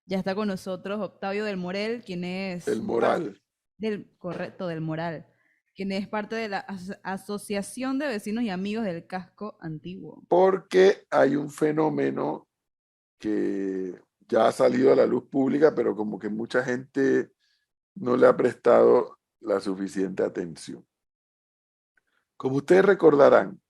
Ya está con nosotros Octavio del Morel, quien El es parte moral. del Moral, quien es parte de la Asociación de Vecinos y Amigos del Casco Antiguo. Porque hay un fenómeno que ya ha salido a la luz pública, pero como que mucha gente no le ha prestado la suficiente atención. Como ustedes recordarán,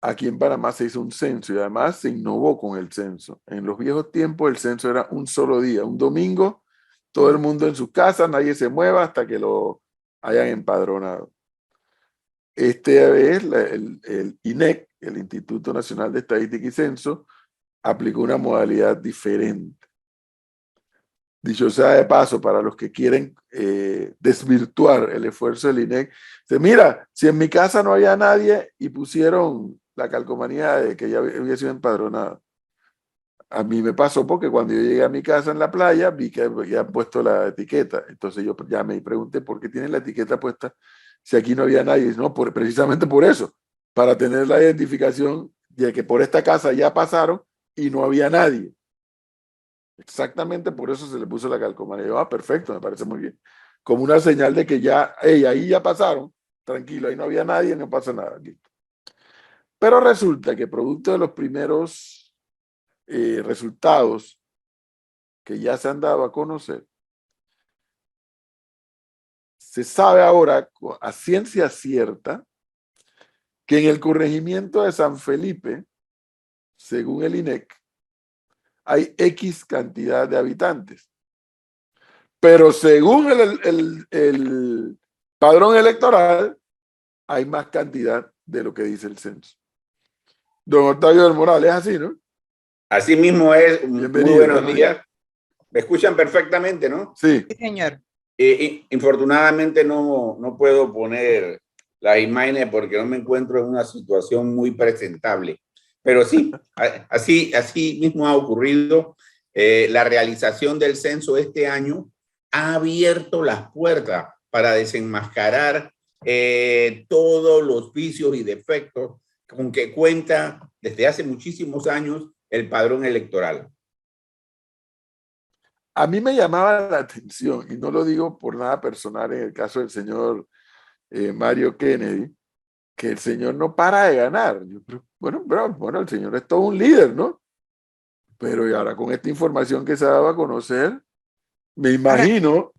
aquí en Panamá se hizo un censo y además se innovó con el censo. En los viejos tiempos el censo era un solo día, un domingo, todo el mundo en su casa, nadie se mueva hasta que lo hayan empadronado. Esta vez el INEC, el Instituto Nacional de Estadística y Censo, aplicó una modalidad diferente. Dicho sea de paso, para los que quieren desvirtuar el esfuerzo del INEC, dice, mira, si en mi casa no había nadie y pusieron la calcomanía de que ya había sido empadronado. A mí me pasó porque cuando yo llegué a mi casa en la playa vi que habían puesto la etiqueta. Entonces yo llamé y pregunté por qué tienen la etiqueta puesta si aquí no había nadie. No, precisamente por eso, para tener la identificación de que por esta casa ya pasaron y no había nadie. Exactamente por eso se le puso la calcomanía. Yo, perfecto, me parece muy bien. Como una señal de que ya, hey, ahí ya pasaron, tranquilo, ahí no había nadie, no pasa nada aquí. Pero resulta que producto de los primeros resultados que ya se han dado a conocer, se sabe ahora a ciencia cierta que en el corregimiento de San Felipe, según el INEC, hay X cantidad de habitantes. Pero según el padrón electoral, hay más cantidad de lo que dice el censo. Don Octavio del Moral, es así, ¿no? Así mismo es. Muy Bienvenido. buenos días. Me escuchan perfectamente, ¿no? Sí. Sí, señor. Infortunadamente no puedo poner las imágenes porque no me encuentro en una situación muy presentable. Pero sí, así mismo ha ocurrido. La realización del censo este año ha abierto las puertas para desenmascarar todos los vicios y defectos con que cuenta desde hace muchísimos años el padrón electoral. A mí me llamaba la atención, y no lo digo por nada personal en el caso del señor Mario Kennedy, que el señor no para de ganar. Bueno, el señor es todo un líder, ¿no? Pero y ahora con esta información que se ha dado a conocer, me imagino,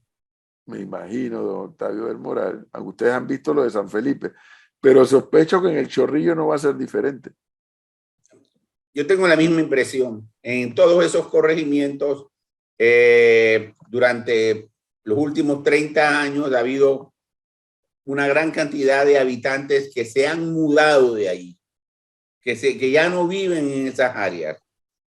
don Octavio del Moral, aunque ustedes han visto lo de San Felipe, pero sospecho que en el Chorrillo no va a ser diferente. Yo tengo la misma impresión. En todos esos corregimientos, durante los últimos 30 años ha habido una gran cantidad de habitantes que se han mudado de ahí, que ya no viven en esas áreas.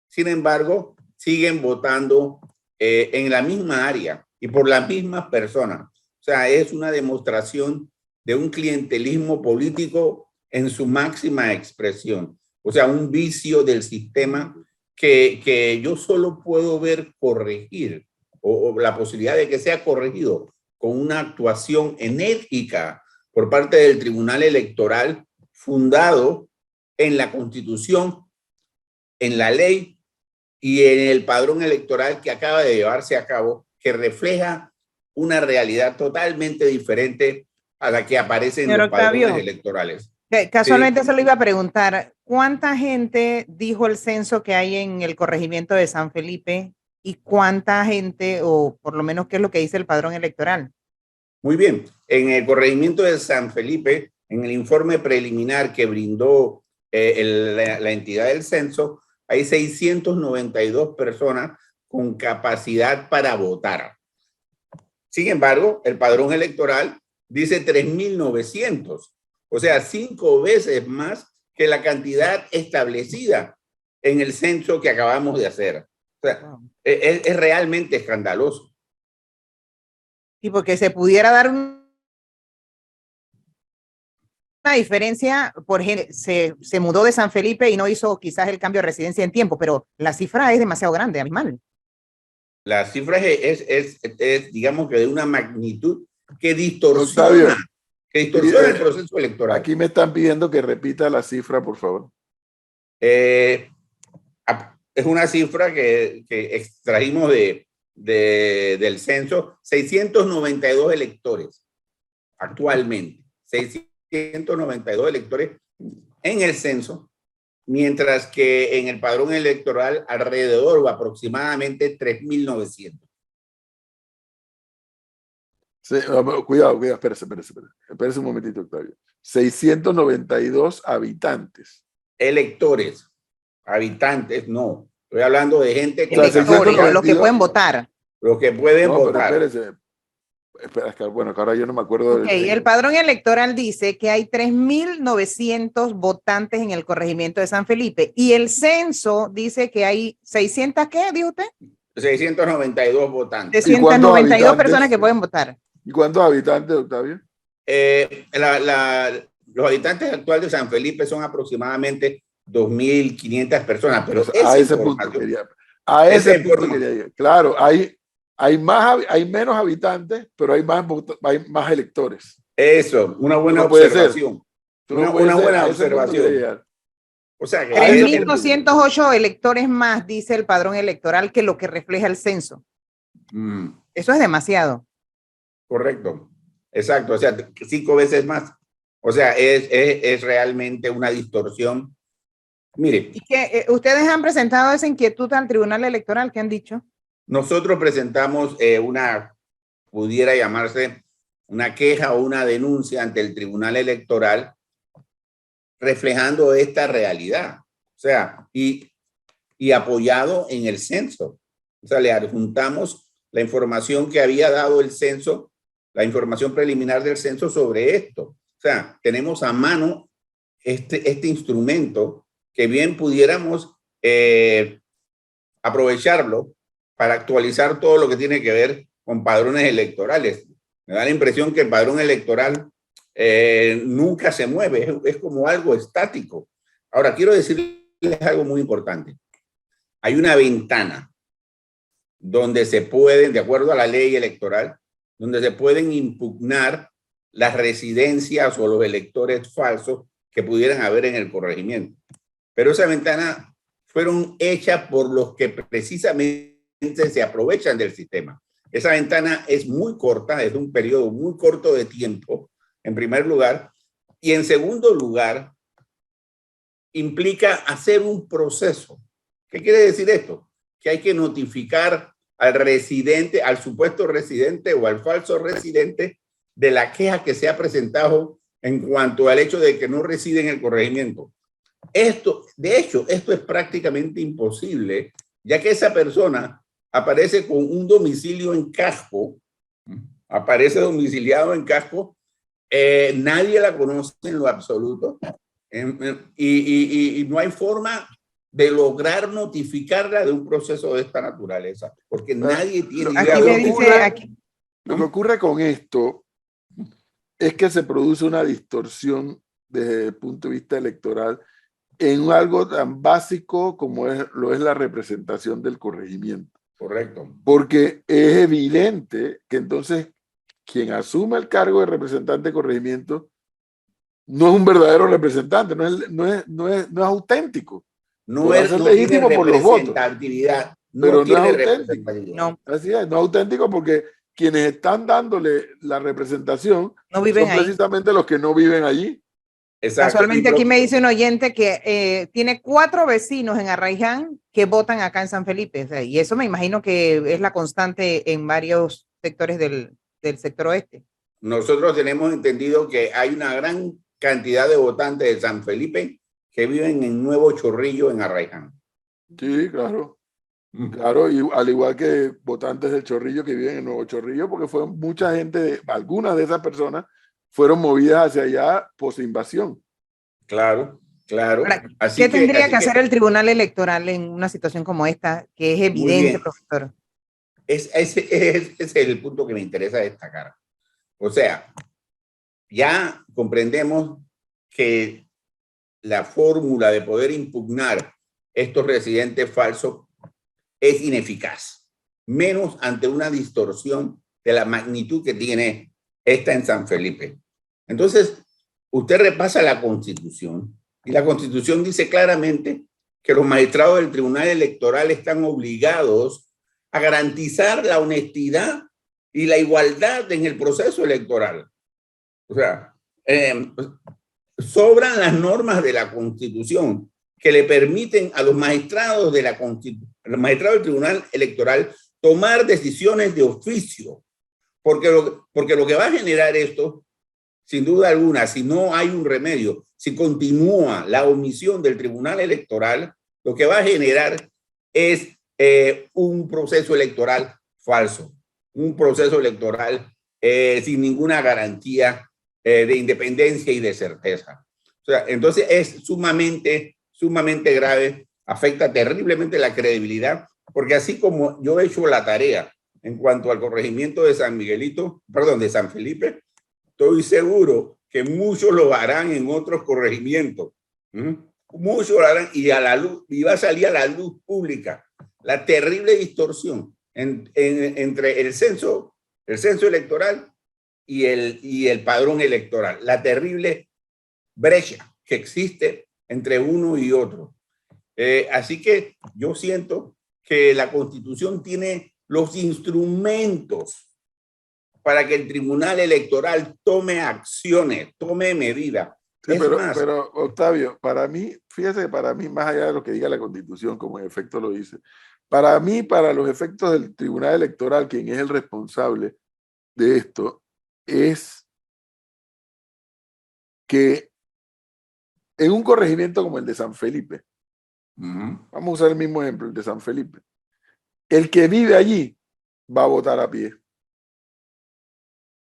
Sin embargo, siguen votando en la misma área y por las mismas personas. O sea, es una demostración de un clientelismo político en su máxima expresión. O sea, un vicio del sistema que yo solo puedo ver corregir o la posibilidad de que sea corregido con una actuación enérgica por parte del Tribunal Electoral fundado en la Constitución, en la ley y en el padrón electoral que acaba de llevarse a cabo, que refleja una realidad totalmente diferente a la que aparece en los padrones electorales. Casualmente se lo iba a preguntar, ¿cuánta gente dijo el censo que hay en el corregimiento de San Felipe y cuánta gente, o por lo menos qué es lo que dice el padrón electoral? Muy bien, en el corregimiento de San Felipe, en el informe preliminar que brindó la entidad del censo, hay 692 personas con capacidad para votar. Sin embargo, el padrón electoral dice 3.900, o sea, 5 veces más que la cantidad establecida en el censo que acabamos de hacer. O sea, es realmente escandaloso. Y porque se pudiera dar una diferencia, por ejemplo, se mudó de San Felipe y no hizo quizás el cambio de residencia en tiempo, pero la cifra es demasiado grande, abismal. La cifra es digamos que de una magnitud que distorsiona, el proceso electoral. Aquí me están pidiendo que repita la cifra, por favor. es una cifra que extrajimos del censo. 692 electores actualmente. 692 electores en el censo, mientras que en el padrón electoral alrededor o aproximadamente 3.900. Sí, cuidado, espérese un momentito, Octavio. 692 habitantes. Electores, habitantes, no. Estoy hablando de gente que... Electores, los que pueden votar. Los que pueden votar. Pero espérese, que ahora yo no me acuerdo. Ok, el padrón electoral dice que hay 3.900 votantes en el corregimiento de San Felipe y el censo dice que hay 600, ¿qué dijo usted? 692 votantes. 692 personas que pueden votar. ¿Y cuántos habitantes, Octavio? Los habitantes actuales de San Felipe son aproximadamente 2.500 personas, pero a ese punto quería llegar. Claro, hay menos habitantes, pero hay más electores. Eso, una buena observación. Una buena observación. O sea, que 3.208 electores más, dice el padrón electoral, que lo que refleja el censo. Eso es demasiado. Correcto. Exacto. O sea, 5 veces más. O sea, es realmente una distorsión. Mire. ¿Y que ustedes han presentado esa inquietud al Tribunal Electoral? ¿Qué han dicho? Nosotros presentamos pudiera llamarse una queja o una denuncia ante el Tribunal Electoral reflejando esta realidad. O sea, y apoyado en el censo. O sea, le adjuntamos la información que había dado el censo, la información preliminar del censo sobre esto. O sea, tenemos a mano este instrumento que bien pudiéramos aprovecharlo para actualizar todo lo que tiene que ver con padrones electorales. Me da la impresión que el padrón electoral nunca se mueve, es como algo estático. Ahora, quiero decirles algo muy importante. Hay una ventana donde se pueden, de acuerdo a la ley electoral, donde se pueden impugnar las residencias o los electores falsos que pudieran haber en el corregimiento. Pero esa ventana fueron hechas por los que precisamente se aprovechan del sistema. Esa ventana es muy corta, es de un periodo muy corto de tiempo, en primer lugar, y en segundo lugar, implica hacer un proceso. ¿Qué quiere decir esto? Que hay que notificar al residente, al supuesto residente o al falso residente de la queja que se ha presentado en cuanto al hecho de que no reside en el corregimiento. De hecho, esto es prácticamente imposible, ya que esa persona aparece con un domicilio en Casco, aparece domiciliado en Casco, nadie la conoce en lo absoluto, y no hay forma de lograr notificarla de un proceso de esta naturaleza, porque nadie tiene idea. Lo que ocurre con esto es que se produce una distorsión desde el punto de vista electoral en algo tan básico como lo es la representación del corregimiento. Correcto. Porque es evidente que entonces quien asume el cargo de representante de corregimiento no es un verdadero representante, no es auténtico. No es legítimo por los votos. Pero no es auténtico. No. Así es, no es auténtico porque quienes están dándole la representación no viven son precisamente los que no viven allí. Exacto. Casualmente aquí me dice un oyente que tiene 4 vecinos en Arraiján que votan acá en San Felipe. O sea, y eso me imagino que es la constante en varios sectores del sector oeste. Nosotros tenemos entendido que hay una gran cantidad de votantes de San Felipe que viven en Nuevo Chorrillo, en Arraiján. Sí, claro. Claro, y al igual que votantes del Chorrillo que viven en Nuevo Chorrillo, porque fue mucha gente, algunas de esas personas fueron movidas hacia allá post-invasión. Claro, claro. Ahora, ¿qué tendría que hacer el Tribunal Electoral en una situación como esta, que es evidente, profesor? Ese es el punto que me interesa destacar. O sea, ya comprendemos que la fórmula de poder impugnar estos residentes falsos es ineficaz, menos ante una distorsión de la magnitud que tiene esta en San Felipe. Entonces, usted repasa la Constitución y la Constitución dice claramente que los magistrados del Tribunal Electoral están obligados a garantizar la honestidad y la igualdad en el proceso electoral. O sea, sobran las normas de la Constitución que le permiten a los magistrados los magistrados del Tribunal Electoral tomar decisiones de oficio, porque lo que va a generar esto, sin duda alguna, si no hay un remedio, si continúa la omisión del Tribunal Electoral, lo que va a generar es un proceso electoral falso, un proceso electoral sin ninguna garantía de independencia y de certeza. O sea, entonces es sumamente grave, afecta terriblemente la credibilidad, porque así como yo he hecho la tarea en cuanto al corregimiento de San Miguelito, perdón, de San Felipe, estoy seguro que muchos lo harán en otros corregimientos. Muchos lo harán y va a salir a la luz pública la terrible distorsión entre el censo electoral y el padrón electoral, la terrible brecha que existe entre uno y otro. Así que yo siento que la Constitución tiene los instrumentos para que el Tribunal Electoral tome acciones, tome medidas. Sí, pero Octavio, para mí, fíjese que para mí, más allá de lo que diga la Constitución, como en efecto lo dice, para mí, para los efectos del Tribunal Electoral, quien es el responsable de esto, es que en un corregimiento como el de San Felipe, vamos a usar el mismo ejemplo, el de San Felipe, el que vive allí va a votar a pie.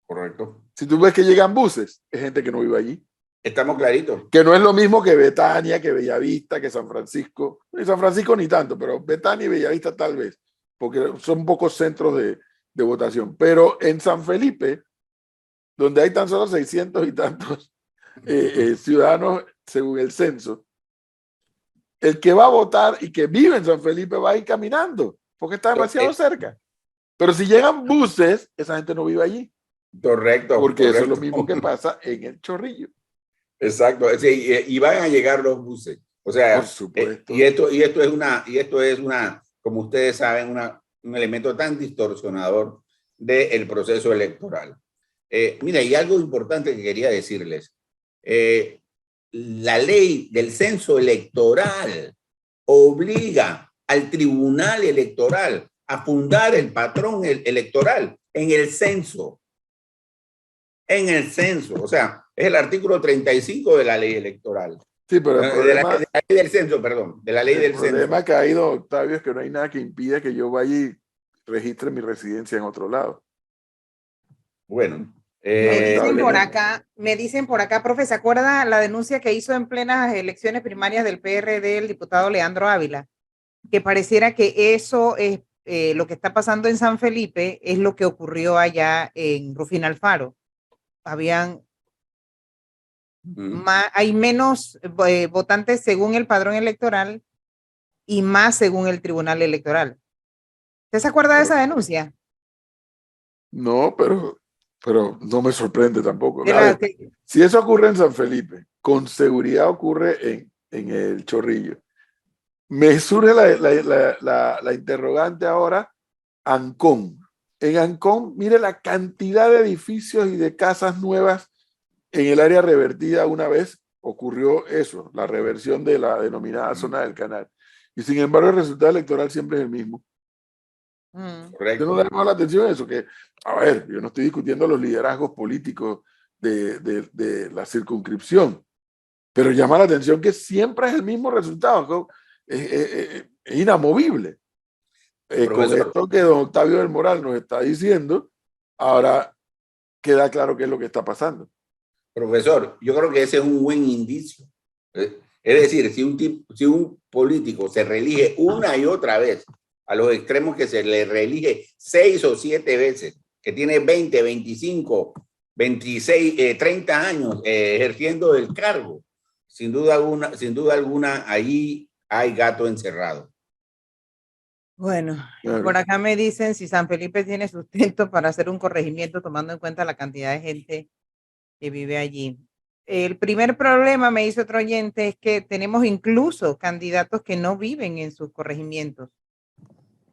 Correcto. Si tú ves que llegan buses, es gente que no vive allí. Estamos claritos. Que no es lo mismo que Betania, que Bellavista, que San Francisco. En San Francisco ni tanto, pero Betania y Bellavista tal vez, porque son pocos centros de votación. Pero en San Felipe, donde hay tan solo 600 y tantos ciudadanos según el censo, el que va a votar y que vive en San Felipe va a ir caminando, porque está demasiado cerca. Pero si llegan buses, esa gente no vive allí. Correcto. Porque eso es lo mismo que pasa en el Chorrillo. Exacto, sí, y van a llegar los buses. O sea, por supuesto. Y esto es una, como ustedes saben, un elemento tan distorsionador del proceso electoral. Mira, y algo importante que quería decirles. La ley del censo electoral obliga al Tribunal Electoral a fundar el patrón electoral en el censo. En el censo, o sea, es el artículo 35 de la ley electoral. Sí, pero el problema, de la ley del censo, perdón, de la ley del censo. El problema que ha ido, Octavio, es que no hay nada que impida que yo vaya y registre mi residencia en otro lado. Bueno. Me dicen por acá, profe, ¿se acuerda la denuncia que hizo en plenas elecciones primarias del PRD el diputado Leandro Ávila? Que pareciera que eso es lo que está pasando en San Felipe, es lo que ocurrió allá en Rufín Alfaro. Hay menos votantes según el padrón electoral y más según el Tribunal Electoral. ¿Usted se acuerda de esa denuncia? No, pero no me sorprende tampoco. Si eso ocurre en San Felipe, con seguridad ocurre en el Chorrillo. Me surge la interrogante ahora, Ancón. En Ancón, mire la cantidad de edificios y de casas nuevas en el área revertida. Una vez ocurrió eso, la reversión de la denominada zona del canal. Y sin embargo, el resultado electoral siempre es el mismo. Correcto. ¿No le llama la atención eso? Que, a ver, yo no estoy discutiendo los liderazgos políticos de la circunscripción, pero llama la atención que siempre es el mismo resultado, es inamovible. Con esto que don Octavio del Moral nos está diciendo, ahora queda claro qué es lo que está pasando. Profesor, yo creo que ese es un buen indicio. Es decir, si un político se reelige una y otra vez, a los extremos que se le reelige 6 o 7 veces, que tiene 20, 25, 26, 30 años ejerciendo el cargo, sin duda alguna, ahí hay gato encerrado. Bueno, por acá me dicen si San Felipe tiene sustento para hacer un corregimiento tomando en cuenta la cantidad de gente que vive allí. el primer problema, me dice otro oyente, es que tenemos incluso candidatos que no viven en sus corregimientos,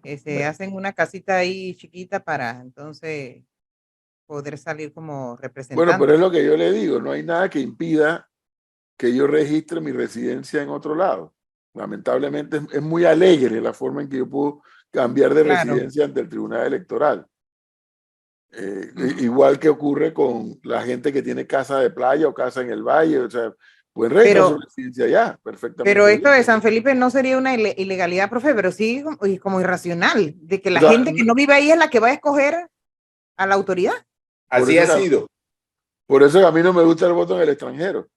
que se hacen una casita ahí chiquita para entonces poder salir como Bueno, representantes. pero es lo que yo le digo, no hay nada que impida que yo registre mi residencia en otro lado. Lamentablemente es muy alegre la forma en que yo puedo cambiar de Claro. residencia ante el Tribunal Electoral. Igual que ocurre con la gente que tiene casa de playa o casa en el valle, o sea, pueden registrar su residencia allá, perfectamente. Pero esto bien. de San Felipe no sería una ilegalidad, profe, pero sí como irracional, de que la O sea, gente que no vive ahí es la que va a escoger a la autoridad. Así ha sido. Por eso que a mí no me gusta el voto en el extranjero.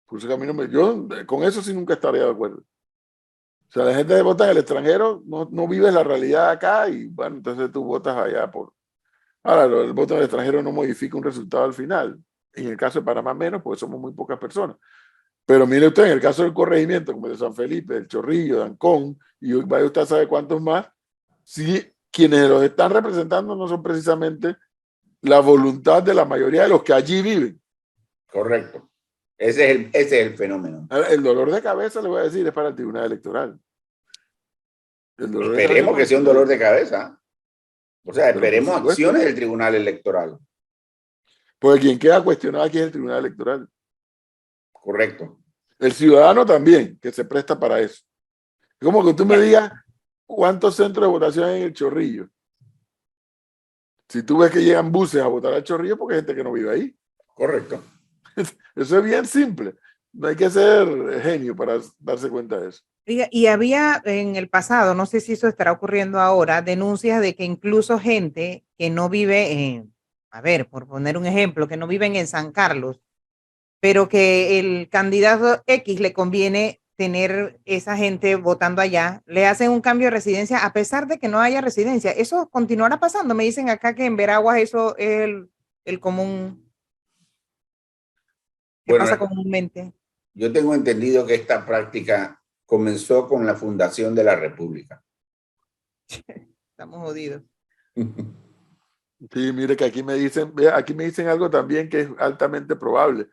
Por eso que a mí no me, yo con eso sí nunca estaría de acuerdo. O sea, la gente que vota en el extranjero no vive la realidad acá y bueno, entonces tú votas allá por... Ahora, el voto en el extranjero no modifica un resultado al final. En el caso de Panamá menos, porque somos muy pocas personas. Pero mire usted, en el caso del corregimiento, como el de San Felipe, el Chorrillo, de Ancón, y vaya usted sabe cuántos más, sí, quienes los están representando no son precisamente la voluntad de la mayoría de los que allí viven. Correcto. Ese es el fenómeno. El dolor de cabeza, le voy a decir, es para el Tribunal Electoral. Esperemos que sea un dolor de cabeza. O sea, esperemos acciones del Tribunal Electoral. Porque quien queda cuestionado aquí es el Tribunal Electoral. Correcto. El ciudadano también, que se presta para eso. Es como que tú me digas cuántos centros de votación hay en el Chorrillo. Si tú ves que llegan buses a votar al Chorrillo, porque hay gente que no vive ahí. Correcto. Eso es bien simple. No hay que ser genio para darse cuenta de eso. Y había en el pasado, no sé si eso estará ocurriendo ahora, denuncias de que incluso gente que no vive en, a ver, por poner un ejemplo, que no viven en San Carlos, pero que el candidato X le conviene tener esa gente votando allá, le hacen un cambio de residencia a pesar de que no haya residencia. ¿Eso continuará pasando? Me dicen acá que en Veraguas eso es el común. ¿Qué pasa comúnmente? Yo tengo entendido que esta práctica comenzó con la fundación de la República. Estamos jodidos. Sí, mire que aquí me dicen algo también que es altamente probable,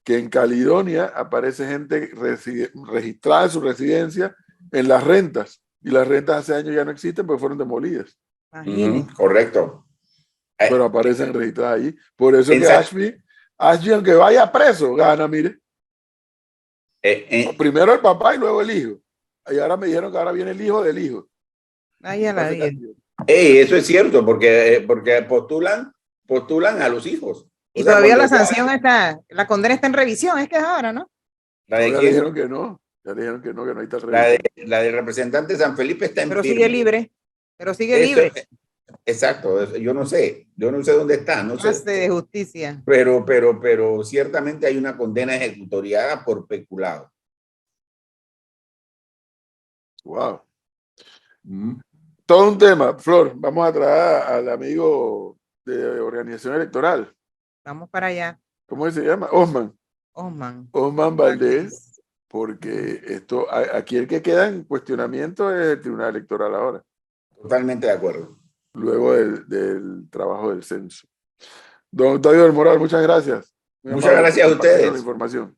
que en Caledonia aparece gente registrada en su residencia en las rentas, y las rentas hace años ya no existen porque fueron demolidas. Correcto. Pero aparecen registradas ahí. Por eso que Ashby, aunque vaya preso, gana, mire. Primero el papá y luego el hijo. Y ahora me dijeron que ahora viene el hijo del hijo. Eso es cierto, porque postulan a los hijos. Y todavía la sanción está, la condena está en revisión, es que es ahora, ¿no? Ya dijeron que no. Ya dijeron que no hay tal revisión. La del representante de San Felipe está en Pero firme. sigue libre. Pero sigue libre. Exacto, yo no sé dónde está, no sé. De justicia. Pero ciertamente hay una condena ejecutoriada por peculado. Wow. Todo un tema, Flor. Vamos a traer al amigo de organización electoral. Vamos para allá. ¿Cómo se llama? Osman Valdés, porque aquí el que queda en cuestionamiento es el Tribunal Electoral ahora. Totalmente de acuerdo. Luego del trabajo del censo. Don Octavio del Moral, muchas gracias. Muchas gracias a ustedes. La información.